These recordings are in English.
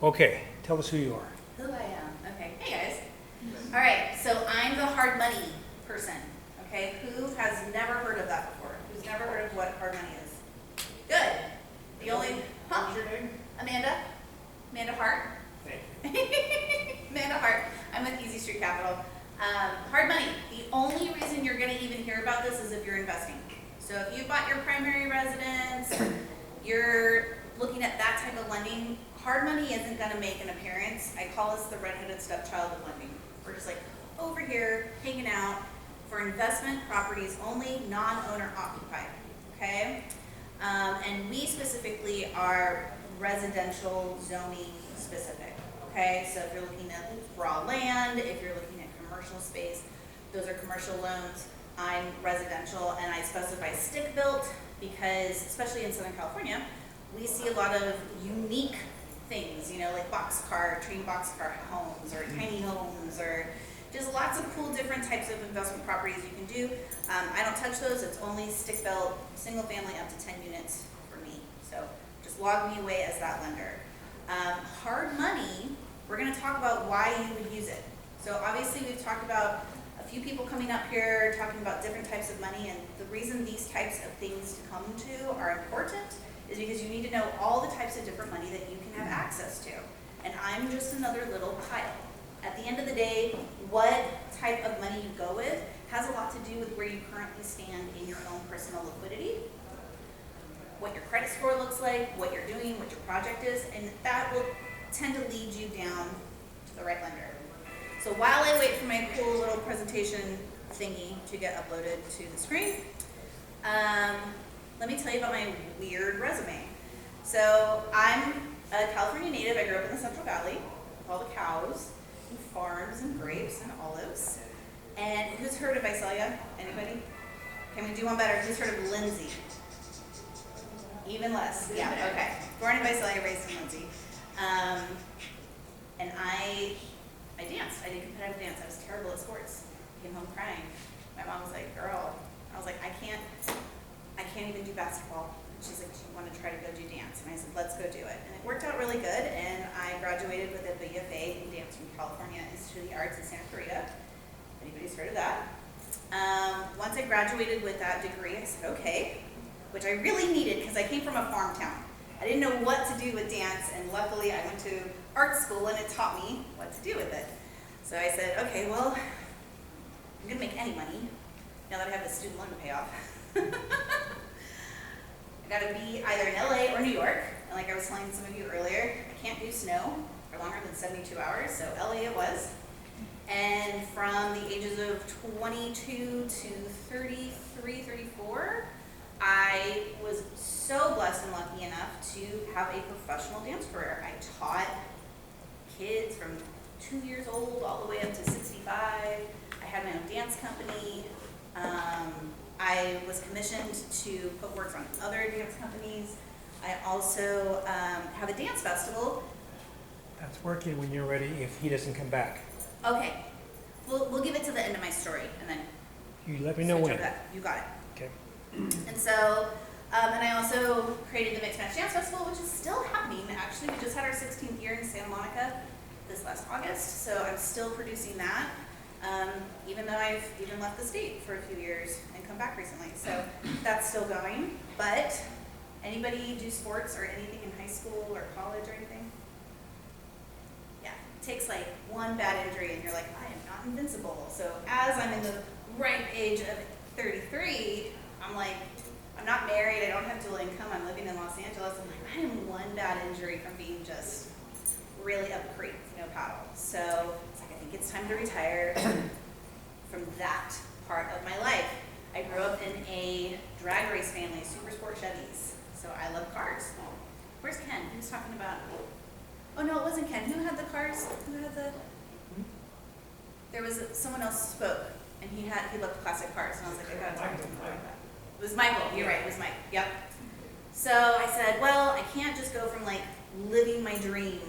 Okay, tell us who you are. Who I am. Okay. Hey guys. All right. So I'm the hard money person. Okay. Who has never heard of that before? Who's never heard of what hard money is? Good. The only. What's your name? Amanda. Amanda Hart. Thank you. Amanda Hart. I'm with Easy Street Capital. Hard money. The only reason you're going to even hear about this is if you're investing. So if you bought your primary residence, you're looking at that type of lending, hard money isn't going to make an appearance. I call us the redheaded stepchild of lending. We're just like over here hanging out for investment properties only, non-owner occupied. Okay, and we specifically are residential zoning specific. Okay, so if you're looking at raw land, if you're looking at commercial space, those are commercial loans. I'm residential, and I specify stick built because, especially in Southern California, we see a lot of unique things, you know, like boxcar, train boxcar homes, or tiny homes, or just lots of cool different types of investment properties you can do. I don't touch those. It's only stick built, single family up to 10 units for me. So just log me away as that lender. Hard money, we're going to talk about why you would use it. So obviously we've talked about a few people coming up here talking about different types of money, and the reason these types of things to come to are important is because you need to know all the types of different money that you can have access to. And I'm just another little pile. At the end of the day, what type of money you go with has a lot to do with where you currently stand in your own personal liquidity, what your credit score looks like, what you're doing, what your project is, and that will tend to lead you down to the right lender. So while I wait for my cool little presentation thingy to get uploaded to the screen, let me tell you about my weird resume. So I'm a California native. I grew up in the Central Valley with all the cows and farms and grapes and olives. And who's heard of Visalia? Anybody? Can we do one better? Who's heard of Lindsay? Even less. Yeah, okay. Born in Visalia, raised in Lindsay. And I danced. I did competitive dance. I was terrible at sports. I came home crying. My mom was like, girl, I was like, I can't even do basketball. She's like, do you want to try to go do dance? And I said, let's go do it. And it worked out really good, and I graduated with a BFA in dance from California Institute of the Arts in Santa Clarita. If anybody's heard of that. Once I graduated with that degree, I said, okay, which I really needed because I came from a farm town. I didn't know what to do with dance, and luckily I went to art school and it taught me what to do with it. So I said, okay, well, I'm gonna make any money now that I have the student loan to pay off. I gotta be either in LA or New York, and like I was telling some of you earlier, I can't do snow for longer than 72 hours, so LA it was. And from the ages of 22 to 33, 34, I was so blessed and lucky enough to have a professional dance career. I taught kids from 2 years old all the way up to 65. I had my own dance company. I was commissioned to put work on other dance companies. I also have a dance festival. That's working when you're ready if he doesn't come back. Okay, we'll give it to the end of my story, and then You let me know switch when. over that. You got it. Okay. And so, and I also created the Mixed Match Dance Festival, which is still happening. Actually, we just had our 16th year in Santa Monica this last August, so I'm still producing that, even though I've even left the state for a few years and come back recently. So that's still going. But anybody do sports or anything in high school or college or anything? Yeah, it takes like one bad injury and you're like, I am not invincible. So as I'm in the ripe age of 33, I'm like, I'm not married, I don't have dual income, I'm living in Los Angeles. I'm like, I am one bad injury from being just really up the creek, no paddle. So it's like, I think it's time to retire from that part of my life. I grew up in a drag race family, super sport Chevys. So I love cars. Where's Ken? He was talking about, oh no, it wasn't Ken. Who had the cars? Who had the, there was someone else spoke, and he loved classic cars, and I was like, I gotta talk to him about that. It was Michael, you're right, it was Mike, yep. So I said, well, I can't just go from like living my dream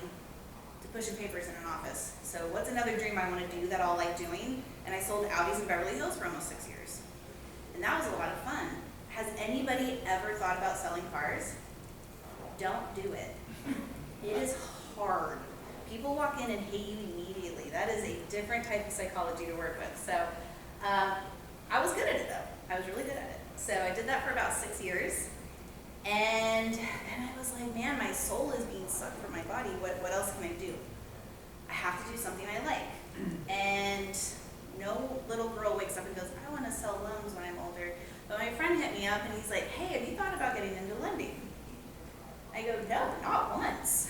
to pushing papers in an office. So what's another dream I want to do that I'll like doing? And I sold Audis in Beverly Hills for almost 6 years. And that was a lot of fun. Has anybody ever thought about selling cars? Don't do it. It is hard. People walk in and hate you immediately. That is a different type of psychology to work with. So I was good at it though. I was really good at it. So I did that for about 6 years. And then I was like, man, my soul is being sucked from my body. What else can I do? I have to do something I like. And no little girl wakes up and goes, I want to sell loans when I'm older. But my friend hit me up and he's like, hey, have you thought about getting into lending? I go, no, not once.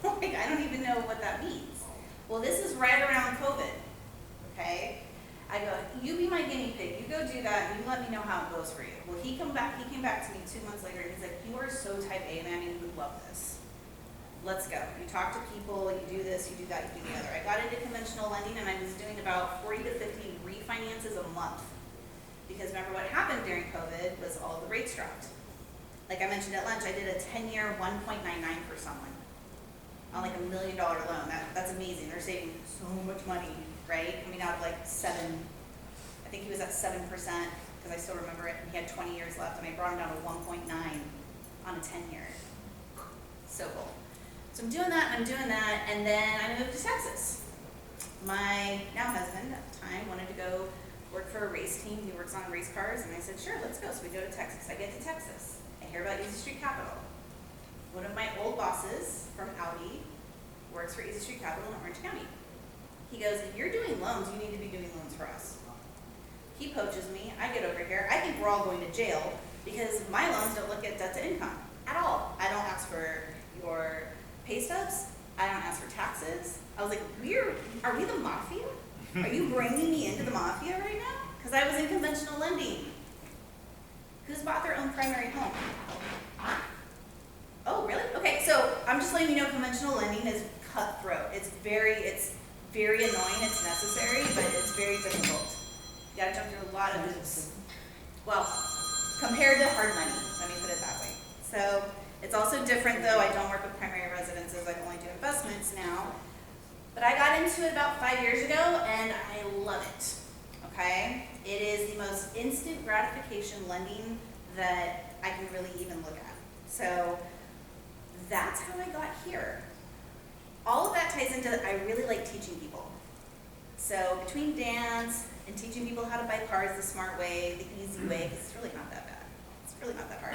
Like, I don't even know what that means. Well, this is right around COVID, okay? I go, you be my guinea pig, you go do that, and you let me know how it goes for you. Well, he came back to me 2 months later, and he's like, you are so type A, Manny, you would love this. Let's go. You talk to people, you do this, you do that, you do the other. I got into conventional lending, and I was doing about 40 to 50 refinances a month. Because remember what happened during COVID was all the rates dropped. Like I mentioned at lunch, I did a 10-year 1.99 for someone on like $1 million loan. That's amazing. They're saving so much money, right? Coming out of like 7, I think he was at 7%, because I still remember it. He had 20 years left, and I brought him down to 1.9 on a 10-year. So cool. So I'm doing that, and I'm doing that, and then I moved to Texas. My now husband at the time wanted to go work for a race team. He works on race cars, and I said, sure, let's go. So we go to Texas. I get to Texas. I hear about Easy Street Capital. One of my old bosses from Audi works for Easy Street Capital in Orange County. He goes, if you're doing loans, you need to be doing loans for us. He poaches me. I get over here. I think we're all going to jail because my loans don't look at debt to income at all. I don't ask for your pay stubs. I don't ask for taxes. I was like, are we the mafia? Are you bringing me into the mafia right now? Because I was in conventional lending. Who's bought their own primary home? Oh, really? Okay, so I'm just letting you know conventional lending is cutthroat. It's very annoying. It's necessary, but it's very difficult. You gotta jump through a lot of hoops. Well, compared to hard money, let me put it that way. So it's also different though. I don't work with primary residences. I only do investments now. But I got into it about 5 years ago, and I love it, okay? It is the most instant gratification lending that I can really even look at. So that's how I got here. All of that ties into, I really like teaching people. So between dance and teaching people how to buy cars the smart way, the easy way, because it's really not that bad. It's really not that hard.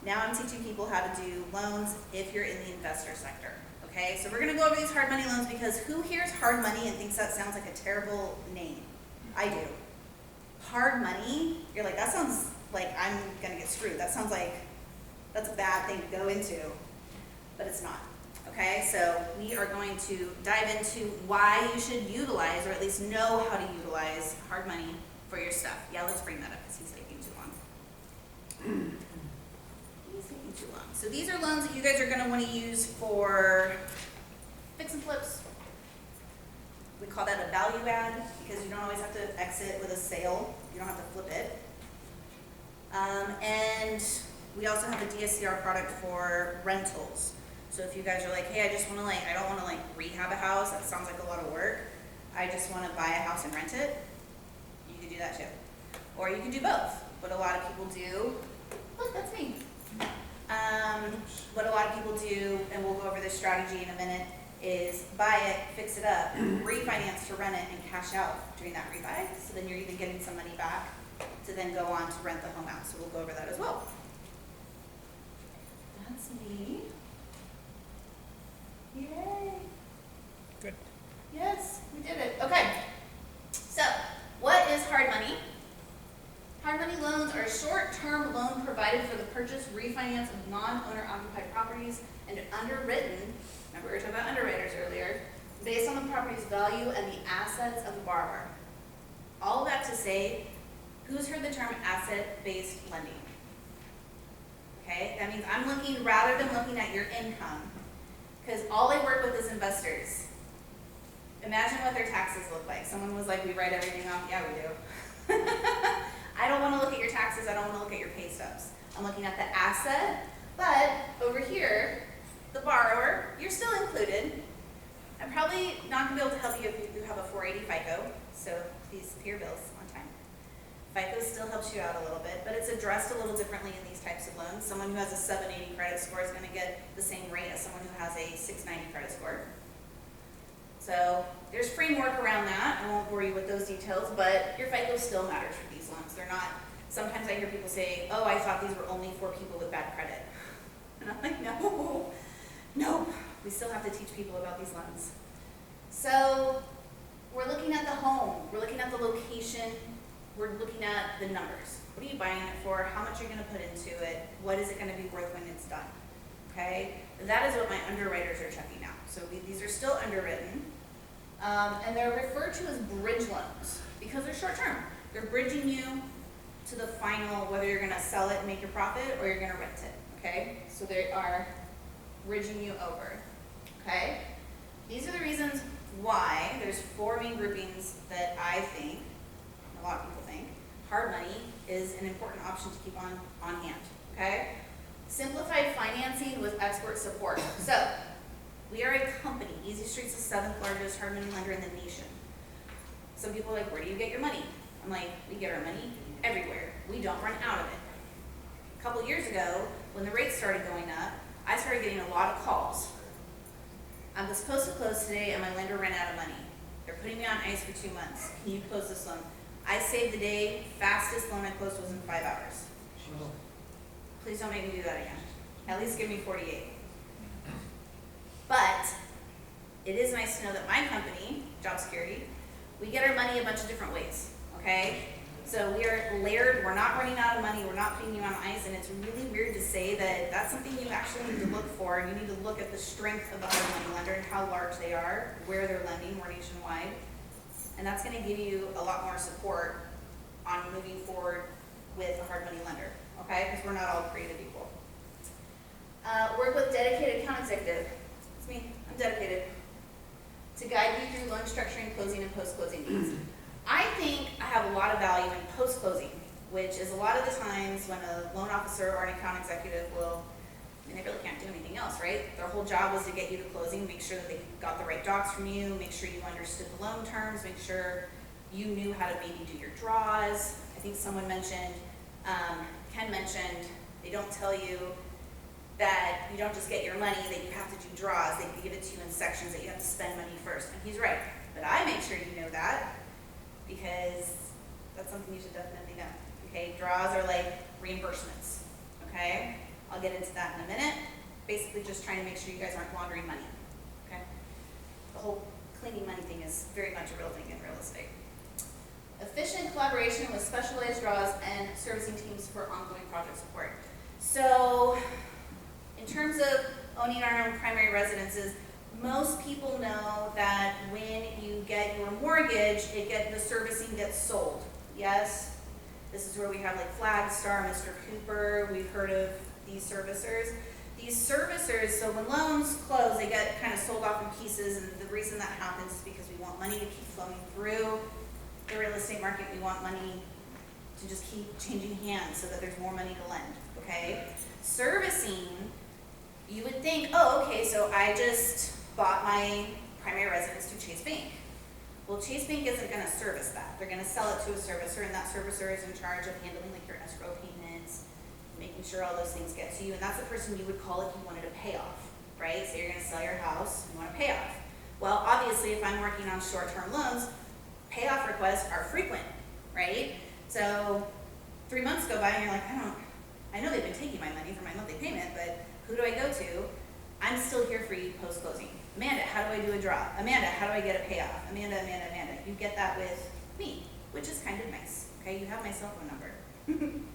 Now I'm teaching people how to do loans if you're in the investor sector. Okay, so we're going to go over these hard money loans because who hears hard money and thinks that sounds like a terrible name? I do. Hard money, you're like, that sounds like I'm going to get screwed. That sounds like that's a bad thing to go into, but it's not. Okay, so we are going to dive into why you should utilize, or at least know how to utilize, hard money for your stuff. Yeah, let's bring that up because he's taking too long. Too long. So these are loans that you guys are going to want to use for fix and flips. We call that a value add because you don't always have to exit with a sale. You don't have to flip it. And we also have a DSCR product for rentals. So if you guys are like, hey, I just want to I don't want to rehab a house. That sounds like a lot of work. I just want to buy a house and rent it. You can do that too. Or you can do both. What a lot of people do, look, that's me. What a lot of people do, and we'll go over this strategy in a minute, is buy it, fix it up, refinance to rent it, and cash out during that refi. So then you're even getting some money back to then go on to rent the home out. So we'll go over that as well. That's me. Yay. Good. Yes, we did it. Okay. So, what is hard money? Hard money loans are a short-term loan provided for the purchase, refinance of non-owner occupied properties and underwritten, remember we were talking about underwriters earlier, based on the property's value and the assets of the borrower. All that to say, who's heard the term asset-based lending? Okay, that means I'm looking, rather than looking at your income, because all I work with is investors. Imagine what their taxes look like. Someone was like, we write everything off. Yeah, we do. I don't want to look at your taxes. I don't want to look at your pay stubs. I'm looking at the asset, but over here, the borrower, you're still included. I'm probably not going to be able to help you if you have a 480 FICO, so please pay your bills on time. FICO still helps you out a little bit, but it's addressed a little differently in these types of loans. Someone who has a 780 credit score is going to get the same rate as someone who has a 690 credit score. So there's framework around that. I won't bore you with those details, but your FICO still matters for these loans. They're not, sometimes I hear people say, oh, I thought these were only for people with bad credit. And I'm like, no, we still have to teach people about these loans. So we're looking at the home, we're looking at the location, we're looking at the numbers. What are you buying it for? How much are you going to put into it? What is it going to be worth when it's done? Okay, that is what my underwriters are checking out. So these are still underwritten, and they're referred to as bridge loans because they're short term. They're bridging you to the final, whether you're going to sell it and make your profit or you're going to rent it. Okay, so they are bridging you over. Okay, these are the reasons why there's 4 main groupings that I think, a lot of people think, hard money is an important option to keep on hand. Okay. Simplified financing with expert support. So, we are a company. Easy Street's the 7th largest hard money lender in the nation. Some people are like, where do you get your money? I'm like, we get our money everywhere. We don't run out of it. A couple years ago, when the rates started going up, I started getting a lot of calls. I'm supposed to close today and my lender ran out of money. They're putting me on ice for 2 months. Can you close this loan? I saved the day. Fastest loan I closed was in 5 hours. Please don't make me do that again. At least give me 48. But it is nice to know that my company, Job Security, we get our money a bunch of different ways, okay? So we are layered, we're not running out of money, we're not putting you on ice, and it's really weird to say that that's something you actually need to look for, and you need to look at the strength of the hard money lender and how large they are, where they're lending more nationwide, and that's gonna give you a lot more support on moving forward with a hard money lender. Okay, because we're not all created equal. Work with dedicated account executive. It's me, I'm dedicated. To guide you through loan structuring, closing, and post-closing needs. I think I have a lot of value in post-closing, which is a lot of the times when a loan officer or an account executive will, I mean, they really can't do anything else, right? Their whole job was to get you to closing, make sure that they got the right docs from you, make sure you understood the loan terms, make sure you knew how to maybe do your draws. I think someone mentioned, Ken mentioned, they don't tell you that you don't just get your money, that you have to do draws. They give it to you in sections that you have to spend money first. And he's right. But I make sure you know that because that's something you should definitely know. Okay, draws are like reimbursements. Okay, I'll get into that in a minute. Basically just trying to make sure you guys aren't laundering money. Okay, the whole cleaning money thing is very much a real thing in real estate. Efficient collaboration with specialized draws and servicing teams for ongoing project support. So, in terms of owning our own primary residences, most people know that when you get your mortgage, the servicing gets sold. Yes? This is where we have like Flagstar, Mr. Cooper, we've heard of these servicers. These servicers, so when loans close, they get kind of sold off in pieces, and the reason that happens is because we want money to keep flowing through the real estate market. We want money to just keep changing hands so that there's more money to lend, okay? Servicing, you would think, oh, okay, so I just bought my primary residence through Chase Bank. Well, Chase Bank isn't gonna service that. They're gonna sell it to a servicer, and that servicer is in charge of handling like your escrow payments, making sure all those things get to you, and that's the person you would call if you wanted a payoff, right? So you're gonna sell your house, you want a payoff. Well, obviously, if I'm working on short-term loans, payoff requests are frequent, right? So 3 months go by and you're like, I know they've been taking my money for my monthly payment, but who do I go to? I'm still here for you post-closing. Amanda, how do I do a draw? Amanda, how do I get a payoff? Amanda. You get that with me, which is kind of nice, okay? You have my cell phone number.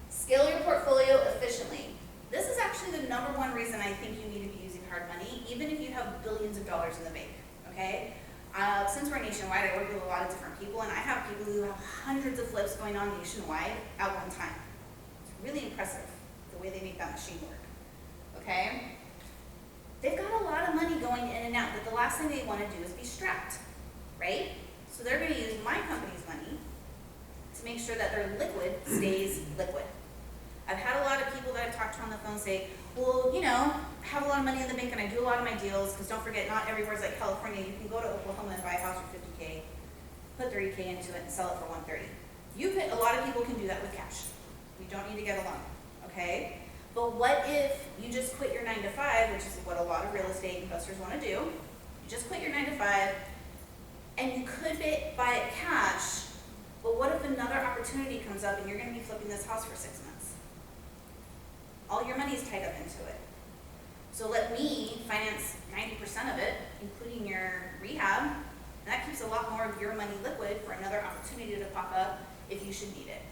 Scale your portfolio efficiently. This is actually the #1 reason I think you need to be using hard money, even if you have billions of dollars in the bank, okay? Since we're nationwide, I work with a lot of different people, and I have people who have hundreds of flips going on nationwide at one time. It's really impressive the way they make that machine work, okay? They've got a lot of money going in and out, but the last thing they want to do is be strapped, right? So they're going to use my company's money to make sure that their liquid stays liquid. I've had a lot of people that I've talked to on the phone say, well, you know, I have a lot of money in the bank and I do a lot of my deals, because don't forget, not everywhere's like California. You can go to Oklahoma and buy a house for $50K, put $30K into it and sell it for $130. A lot of people can do that with cash. We don't need to get a loan, okay? But what if you just quit your 9 to 5, which is what a lot of real estate investors want to do. You just quit your 9 to 5, and you could buy it cash, but what if another opportunity comes up and you're going to be flipping this house for 6 months? All your money is tied up into it. So let me finance 90% of it, including your rehab, and that keeps a lot more of your money liquid for another opportunity to pop up if you should need it.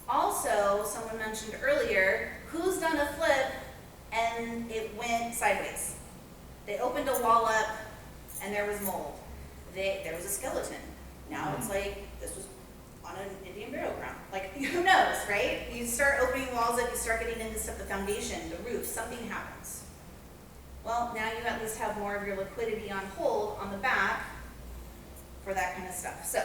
Also, someone mentioned earlier, who's done a flip and it went sideways? They opened a wall up and there was mold. There was a skeleton. Now it's like this was on an Indian burial ground. Like, who knows, right? You start opening walls up, you start getting into stuff, the foundation, the roof, something happens. Well, now you at least have more of your liquidity on hold on the back for that kind of stuff. So,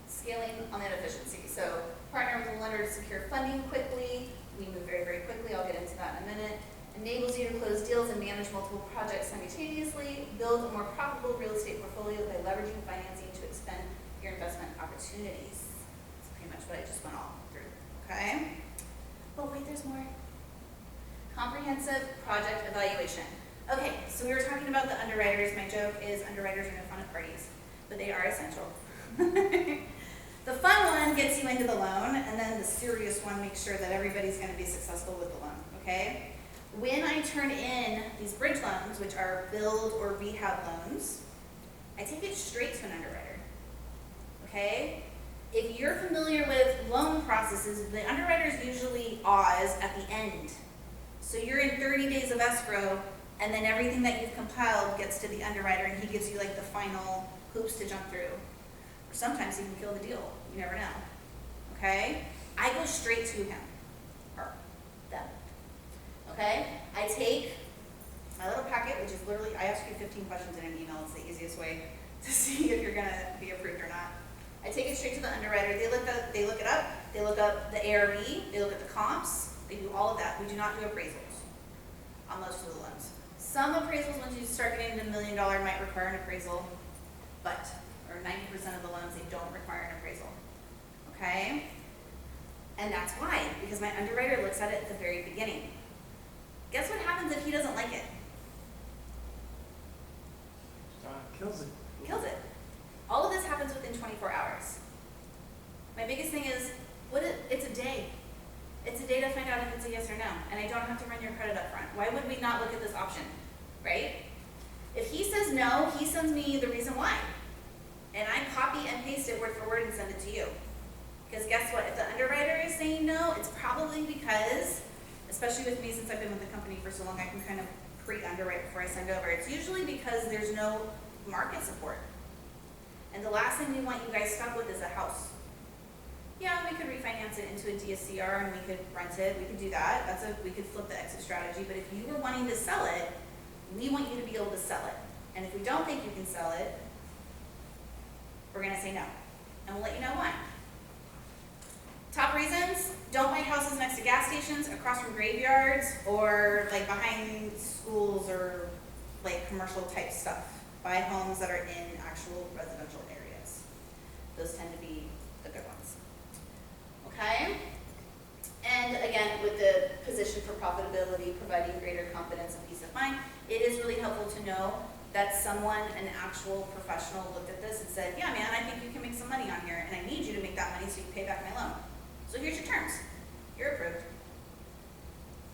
scaling on that efficiency. So, partner with a lender to secure funding quickly. We move very, very quickly. I'll get into that in a minute. Enables you to close deals and manage multiple projects simultaneously. Build a more profitable real estate portfolio by leveraging financing to expand your investment opportunities. That's pretty much what I just went all through. Okay? But wait, there's more. Comprehensive project evaluation. Okay, so we were talking about the underwriters. My joke is underwriters are no fun at parties, but they are essential. The fun one gets you into the loan, and then the serious one makes sure that everybody's going to be successful with the loan, okay? When I turn in these bridge loans, which are build or rehab loans, I take it straight to an underwriter, okay? If you're familiar with loan processes, the underwriters usually Oz at the end. So you're in 30 days of escrow, and then everything that you've compiled gets to the underwriter, and he gives you like the final hoops to jump through. Or sometimes he can kill the deal. You never know. Okay? I go straight to him. Or them. Okay? I take my little packet, which is literally, I ask you 15 questions in an email. It's the easiest way to see if you're going to be approved or not. I take it straight to the underwriter. They look it up. They look up the ARV. They look at the comps. They do all of that. We do not do appraisals on most of the loans. Some appraisals, once you start getting to $1 million, might require an appraisal, but, or 90% of the loans, they don't require an appraisal. Okay? And that's why, because my underwriter looks at it at the very beginning. Guess what happens if he doesn't like it? Kills it. Kills it. All of this happens within 24 hours. My biggest thing is, it's a day. It's a day to find out if it's a yes or no, and I don't have to run your credit up front. Why would we not look at this option, right? If he says no, he sends me the reason why, and I copy and paste it word for word and send it to you. Because guess what? If the underwriter is saying no, it's probably because, especially with me since I've been with the company for so long, I can kind of pre-underwrite before I send over. It's usually because there's no market support. And the last thing we want you guys stuck with is a house. Yeah, we could refinance it into a DSCR and we could rent it. We could do that. We could flip the exit strategy. But if you were wanting to sell it, we want you to be able to sell it. And if we don't think you can sell it, we're going to say no. And we'll let you know why. Top reasons: don't buy houses next to gas stations, across from graveyards, or like behind schools or like commercial type stuff. Buy homes that are in actual residential areas. Those tend to be the good ones. Okay? And again, with the position for profitability, providing greater confidence and peace of mind, it is really helpful to know that someone, an actual professional, looked at this and said, yeah, man, I think you can make some money on here, and I need you to make that money so you can pay back my loan. So here's your terms. You're approved.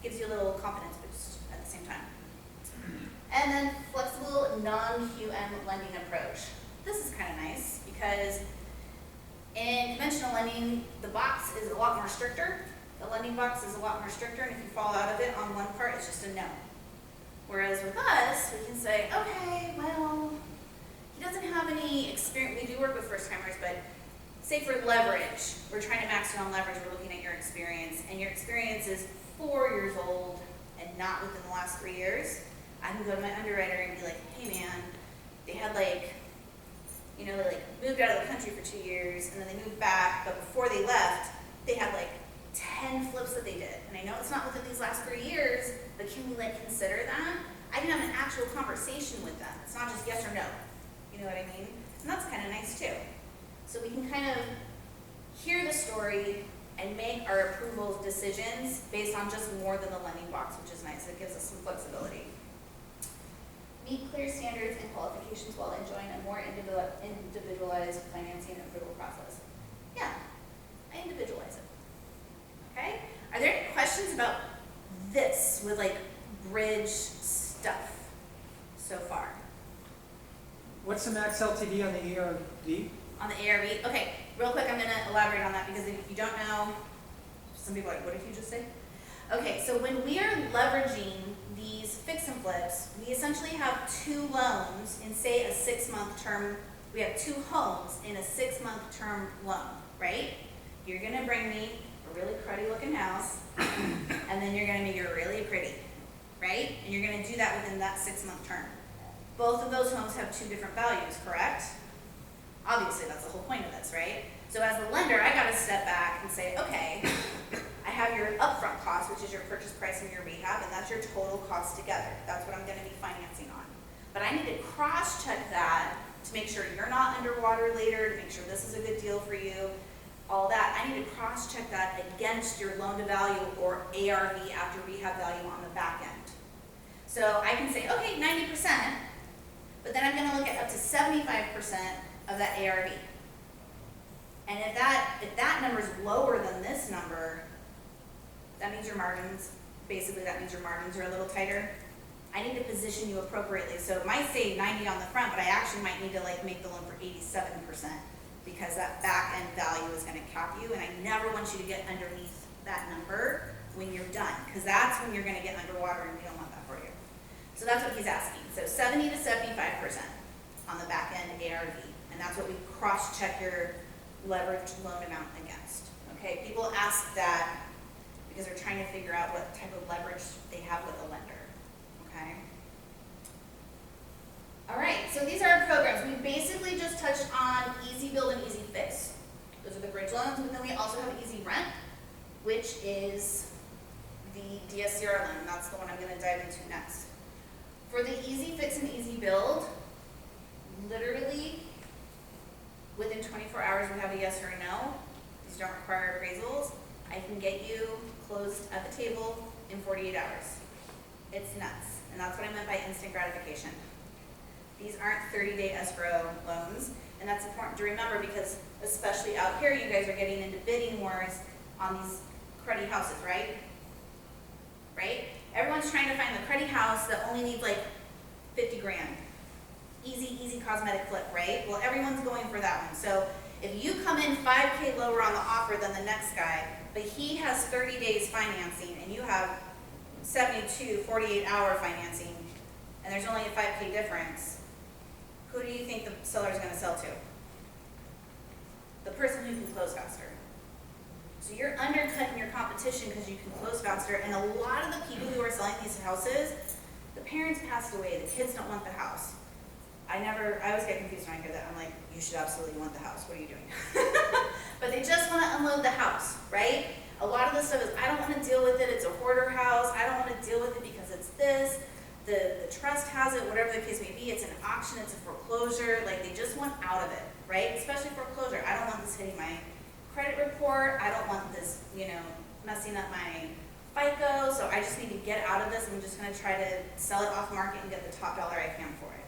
Gives you a little confidence boost at the same time. And then flexible non-QM lending approach. This is kind of nice because in conventional lending, the box is a lot more stricter. The lending box is a lot more stricter, and if you fall out of it on one part, it's just a no. Whereas with us, we can say, okay, well, he doesn't have any experience. We do work with first timers, but say for leverage, we're trying to max it on leverage. We're looking at your experience, and your experience is 4 years old and not within the last 3 years. I can go to my underwriter and be like, hey man, they had like, you know, they like moved out of the country for 2 years and then they moved back, but before they left, they had like 10 flips that they did. And I know it's not within these last 3 years, but can we like consider that? I can have an actual conversation with them. It's not just yes or no. You know what I mean? And that's kind of nice too. So we can kind of hear the story and make our approval decisions based on just more than the lending box, which is nice. It gives us some flexibility. Meet clear standards and qualifications while enjoying a more individualized financing and approval process. Yeah, I individualize it. Okay? Are there any questions about this with like bridge stuff so far? What's the max LTV on the ERV? On the ARV? Okay, real quick, I'm going to elaborate on that because if you don't know, some people are like, what did you just say? Okay, so when we are leveraging these fix and flips, we essentially have 2 loans in, say, a 6-month term. We have 2 homes in a 6-month term loan, right? You're going to bring me a really cruddy looking house, and then you're going to make it really pretty, right? And you're going to do that within that 6-month term. Both of those homes have 2 different values, correct? Obviously, that's the whole point of this, right? So as the lender, I got to step back and say, okay, I have your upfront cost, which is your purchase price and your rehab, and that's your total cost together. That's what I'm going to be financing on. But I need to cross-check that to make sure you're not underwater later, to make sure this is a good deal for you, all that. I need to cross-check that against your loan-to-value or ARV after rehab value on the back end. So I can say, okay, 90%, but then I'm going to look at up to 75% of that ARV. And if that number is lower than this number, that means your margins, basically that means your margins are a little tighter. I need to position you appropriately. So it might say 90 on the front, but I actually might need to like make the loan for 87% because that back end value is going to cap you, and I never want you to get underneath that number when you're done, because that's when you're going to get underwater and we don't want that for you. So that's what he's asking. So 70 to 75% on the back end ARV. And that's what we cross-check your leveraged loan amount against. Okay, people ask that because they're trying to figure out what type of leverage they have with a lender. Okay. All right, so these are our programs. We basically just touched on Easy Build and Easy Fix. Those are the bridge loans, but then we also have Easy Rent, which is the DSCR loan. That's the one I'm going to dive into next. For the Easy Fix and Easy Build, literally within 24 hours we have a yes or a no. These don't require appraisals. I can get you closed at the table in 48 hours. It's nuts. And that's what I meant by instant gratification. These aren't 30-day escrow loans, and that's important to remember because especially out here, you guys are getting into bidding wars on these cruddy houses, right? Right? Everyone's trying to find the cruddy house that only needs like 50 grand. Easy cosmetic flip, right? Well, everyone's going for that one. So if you come in 5K lower on the offer than the next guy, but he has 30 days financing and you have 72, 48-hour financing, and there's only a 5K difference, who do you think the seller is going to sell to? The person who can close faster. So you're undercutting your competition because you can close faster, and a lot of the people who are selling these houses, the parents passed away, the kids don't want the house. I always get confused when I hear that. I'm like, you should absolutely want the house. What are you doing? But they just want to unload the house, right? A lot of the stuff is, I don't want to deal with it. It's a hoarder house. I don't want to deal with it because it's this. The trust has it, whatever the case may be. It's an auction. It's a foreclosure. Like, they just want out of it, right? Especially foreclosure. I don't want this hitting my credit report. I don't want this, messing up my FICO. So I just need to get out of this. I'm just going to try to sell it off market and get the top dollar I can for it.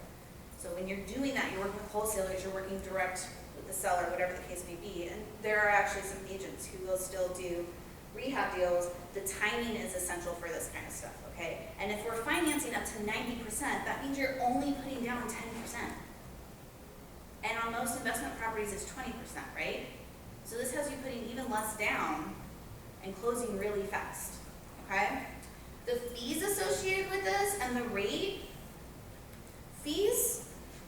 So when you're doing that, you're working with wholesalers, you're working direct with the seller, whatever the case may be. And there are actually some agents who will still do rehab deals. The timing is essential for this kind of stuff, okay? And if we're financing up to 90%, that means you're only putting down 10%. And on most investment properties, it's 20%, right? So this has you putting even less down and closing really fast, okay? The fees associated with this and the rate, fees,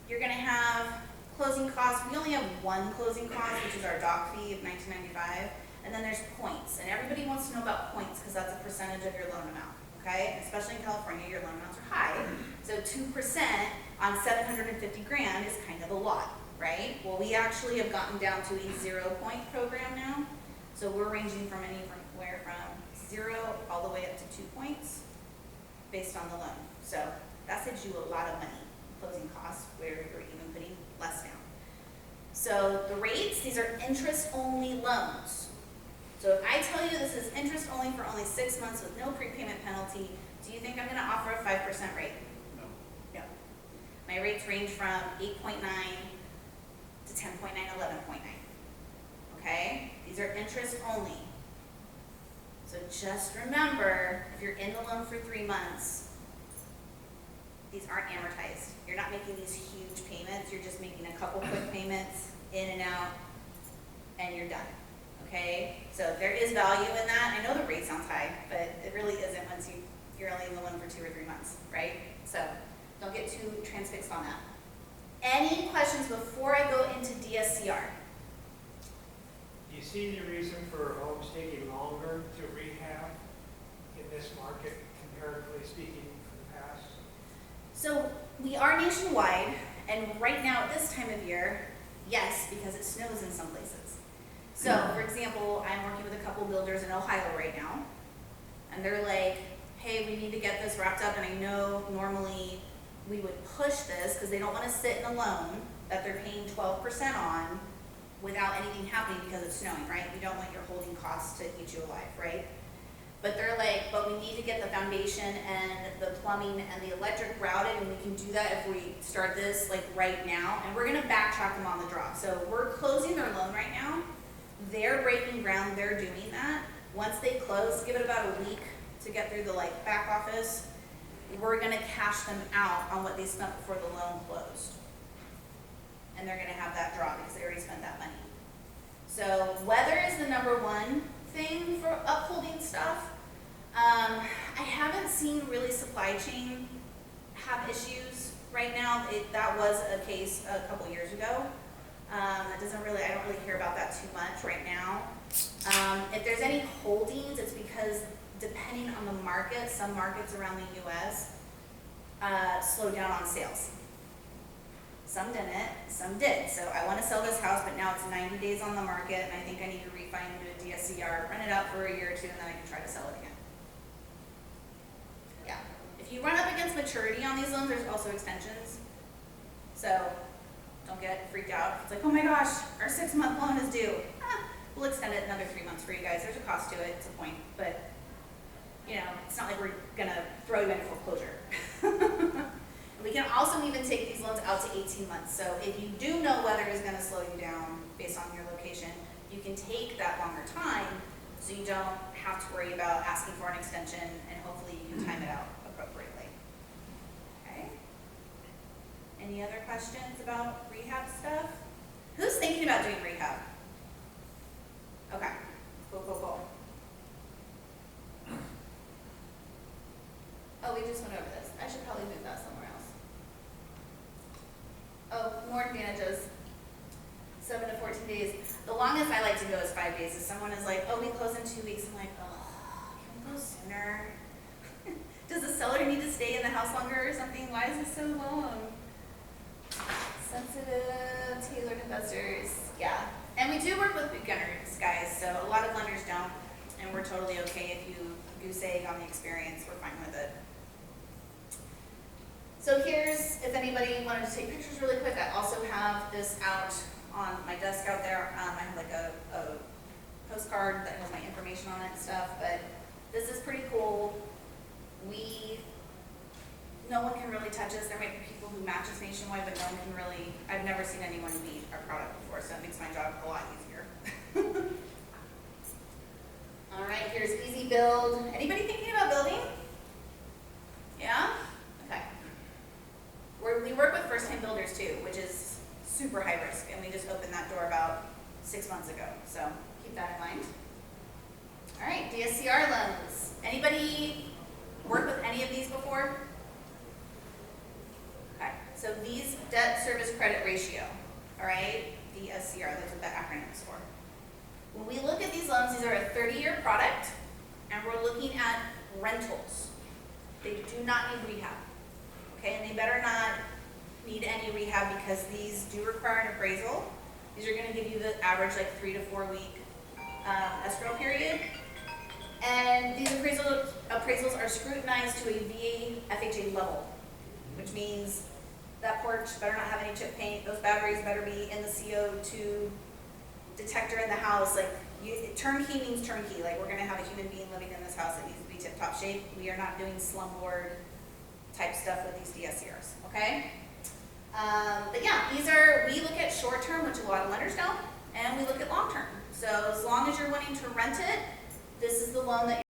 you're going to have closing costs. We only have one closing cost, which is our doc fee of $19.95, and then there's points. And everybody wants to know about points because that's a percentage of your loan amount, okay? Especially in California, your loan amounts are high. So 2% on 750 grand is kind of a lot, right? Well, we actually have gotten down to a 0-point program now. So we're ranging from anywhere from 0 all the way up to 2 points based on the loan. So that saves you a lot of money. Closing costs where you're even putting less down. So the rates, these are interest-only loans. So if I tell you this is interest only for only 6 months with no prepayment penalty, do you think I'm gonna offer a 5% rate? No. No. My rates range from 8.9 to 10.9, 11.9. Okay? These are interest only. So just remember, if you're in the loan for 3 months, these aren't amortized. You're not making these huge payments, you're just making a couple quick payments, in and out, and you're done. Okay? So there is value in that. I know the rate sounds high, but it really isn't once you're only in the loan for 2 or 3 months, right? So don't get too transfixed on that. Any questions before I go into DSCR? Do you see any reason for homes taking longer to rehab in this market, comparatively speaking, from the past? So we are nationwide, and right now at this time of year, yes, because it snows in some places. So, for example, I'm working with a couple builders in Ohio right now, and they're like, hey, we need to get this wrapped up, and I know normally we would push this because they don't want to sit in a loan that they're paying 12% on without anything happening because it's snowing, right? You don't want your holding costs to eat you alive, right? But they're like, but we need to get the foundation and the plumbing and the electric routed, and we can do that if we start this like right now. And we're gonna backtrack them on the draw. So we're closing their loan right now. They're breaking ground, they're doing that. Once they close, give it about a week to get through the like back office. We're gonna cash them out on what they spent before the loan closed. And they're gonna have that draw because they already spent that money. So weather is the #1 thing for upholding stuff. I haven't seen really supply chain have issues right now. That was a case a couple years ago. I don't really hear about that too much right now. If there's any holdings, it's because depending on the market, some markets around the US slowed down on sales. Some didn't, some did. So I want to sell this house, but now it's 90 days on the market, and I think I need to refi into a DSCR, rent it out for a year or 2, and then I can try to sell it again. Yeah. If you run up against maturity on these loans, there's also extensions. So don't get freaked out. It's like, oh my gosh, our 6-month loan is due. We'll extend it another 3 months for you guys. There's a cost to it, it's a point, but you know, it's not like we're gonna throw you into foreclosure. We can also even take these loans out to 18 months. So if you do know weather is gonna slow you down based on your location, you can take that longer time so you don't have to worry about asking for an extension, and hopefully you can time it out appropriately. Okay? Any other questions about rehab stuff? Who's thinking about doing rehab? Okay, cool. Oh, we just went over this. I should probably move that somewhere else. Oh, more advantages. 7 to 14 days. The longest I like to go is 5 days. If someone is like, oh, we close in 2 weeks, I'm like, oh, can we go sooner? Does the seller need to stay in the house longer or something? Why is it so long? Sensitive, tailored investors. Yeah. And we do work with beginners, guys, so a lot of lenders don't, and we're totally okay if you goose egg on the experience, we're fine with it. So here's, if anybody wanted to take pictures really quick, I also have this out on my desk out there. I have like a postcard that has my information on it and stuff, but this is pretty cool. No one can really touch us. There might be people who match us nationwide, but no one can really, I've never seen anyone beat our product before, so it makes my job a lot easier. All right, here's easy build. Anybody thinking about building? Yeah? Okay. We work with first-time builders too, which is super high risk, and we just opened that door about 6 months ago, so keep that in mind. All right, DSCR loans. Anybody work with any of these before? Okay, so these debt service credit ratio, all right, DSCR, that's what that acronym is for. When we look at these loans, these are a 30-year product, and we're looking at rentals. They do not need rehab, okay, and they better not need any rehab because these do require an appraisal. These are going to give you the average like 3 to 4 week escrow period, and these appraisals are scrutinized to a VA FHA level, which means that porch better not have any chip paint, those batteries better be in the CO2 detector in the house, like, turnkey means turnkey, like, we're gonna have a human being living in this house that needs to be tip-top shape. We are not doing slumlord type stuff with these DSCRs, okay? But yeah, we look at short-term, which a lot of lenders don't, and we look at long-term. So as long as you're wanting to rent it, this is the loan that